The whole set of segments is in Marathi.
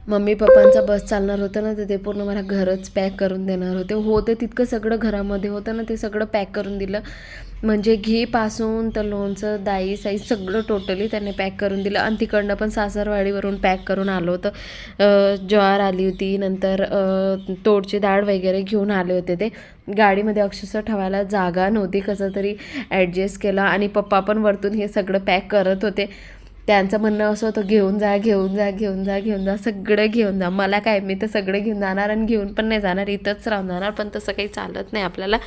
मम्मी पप्पांचा बस चालणार होतं ना, तर ते पूर्ण मला घरच पॅक करून देणार होते तितकं सगळं घरामध्ये होतं ना, ते सगळं पॅक करून दिलं. म्हणजे घीपासून तर लोणचं, डाळी साईज सगळं टोटली त्यांनी पॅक करून दिलं. आणि तिकडनं पण सासरवाडीवरून पॅक करून आलं होतं. ज्वार आली होती, नंतर तोडची डाळ वगैरे घेऊन आले होते. ते गाडीमध्ये अक्षरशः ठेवायला जागा नव्हती, कसं तरी ॲडजस्ट केलं. आणि पप्पा पण वरतून हे सगळं पॅक करत होते. त्यांचं म्हणणं असं होतं, घेऊन जा घेऊन जा घेऊन जा घेऊन जा, सगळं घेऊन जा. मला काय, मी तर सगळं घेऊन जाणार आणि घेऊन पण नाही जाणार, इथंच राहून जाणार. पण तसं काही चालत नाही, आपल्याला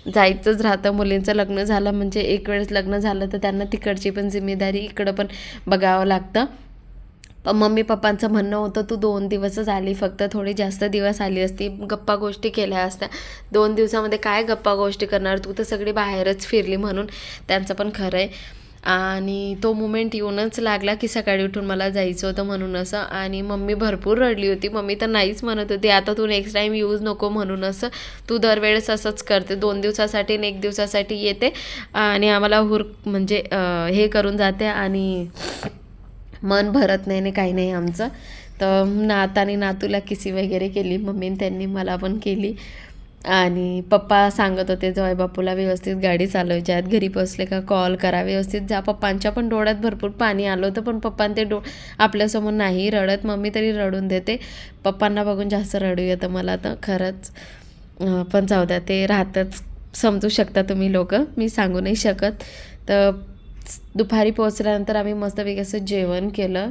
जायचंच राहतं. मुलींचं लग्न झालं म्हणजे, एक वेळेस लग्न झालं तर त्यांना तिकडची पण जिम्मेदारी इकडं पण बघावं लागतं. पण मम्मी पप्पांचं म्हणणं होतं, तू 2 दिवसच आली, फक्त थोडी जास्त दिवस आली असती, गप्पा गोष्टी केल्या असत्या. 2 दिवसामध्ये काय गप्पा गोष्टी करणार, तू तर सगळी बाहेरच फिरली. म्हणून त्यांचं पण खरं आहे. आणि तो मुमेंट येऊनच लागला की सकाळी उठून मला जायचं होतं म्हणून असं. आणि मम्मी भरपूर रडली होती. मम्मी तर नाहीच म्हणत होती, आता तू नेक्स्ट टाईम यूज नको म्हणून असं. तू दरवेळेस असंच करते, 2 दिवसासाठी आणि 1 दिवसासाठी येते आणि आम्हाला म्हणजे हे करून जाते आणि मन भरत नाही आणि काही नाही आमचं. तर नात आणि नातूला किसी वगैरे केली मम्मीने, त्यांनी मला पण केली. आणि पप्पा सांगत होते जवळ बापूला व्यवस्थित गाडी चालवायची, आत घरी पोचले का कॉल करा, व्यवस्थित जा. पप्पांच्या पण डोळ्यात भरपूर पाणी आलं होतं, पण पप्पांनी ते आपल्यासमोर नाही रडत. मम्मी तरी रडून देते, पप्पांना बघून जास्त रडू येतं मला तर खरंच. पण जाऊ द्या, ते राहतच, समजू शकता तुम्ही लोक, मी सांगू नाही शकत. तर दुपारी पोचल्यानंतर आम्ही मस्तपैकी असं जेवण केलं.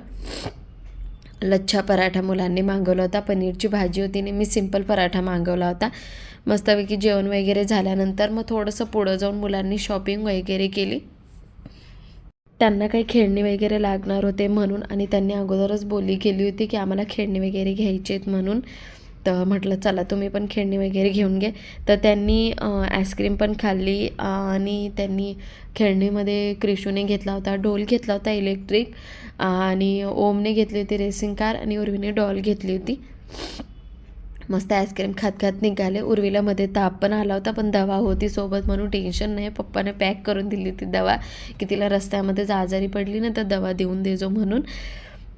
लच्छा पराठा मुलांनी मागवला होता, पनीरची भाजी होती आणि मी सिंपल पराठा मागवला होता. मस्तपैकी जेवण वगैरे झाल्यानंतर मग थोडंसं पुढं जाऊन मुलांनी शॉपिंग वगैरे केली. त्यांना काही खेळणी वगैरे लागणार होते म्हणून, आणि त्यांनी अगोदरच बोली केली होती की आम्हाला खेळणी वगैरे घ्यायची आहेत म्हणून. तर म्हटलं चला तुम्ही पण खेळणी वगैरे घेऊन घे. तर त्यांनी आईस्क्रीम पण खाल्ली आणि त्यांनी खेळणीमध्ये क्रिशूने घेतला होता डोल, घेतला होता इलेक्ट्रिक, आणि ओमने घेतली होती रेसिंग कार, आणि उर्वीने डॉल घेतली होती. मस्त आईस्क्रीम खात खात निघाले. उर्वीला मध्ये ताप पण आला होता, पण दवा होती सोबत म्हणून टेन्शन नाही. पप्पाने पॅक करून दिली ती दवा, की तिला रस्त्यामध्येच आजारी पडली ना तर दवा देऊन देजो म्हणून.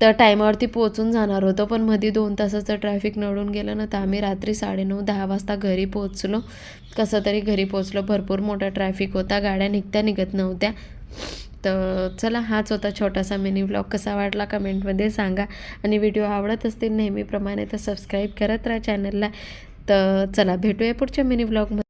तर टायमावरती पोहोचून जाणार होतो, पण मध्ये 2 तासाचं ट्रॅफिक नडून गेलं ना, तर आम्ही रात्री 9:30-10 वाजता घरी पोहोचलो. कसं तरी घरी पोहोचलो. भरपूर मोठा ट्रॅफिक होता, गाड्या निघत नव्हत्या. तर चला, हाच होता छोटासा मिनी व्लॉग. कसा वाटला कमेंटमध्ये सांगा. आणि व्हिडिओ आवडत असतील नेहमीप्रमाणे तर सबस्क्राईब करत राहा चॅनलला. तर चला, भेटूया पुढच्या मिनी व्लॉगमध्ये.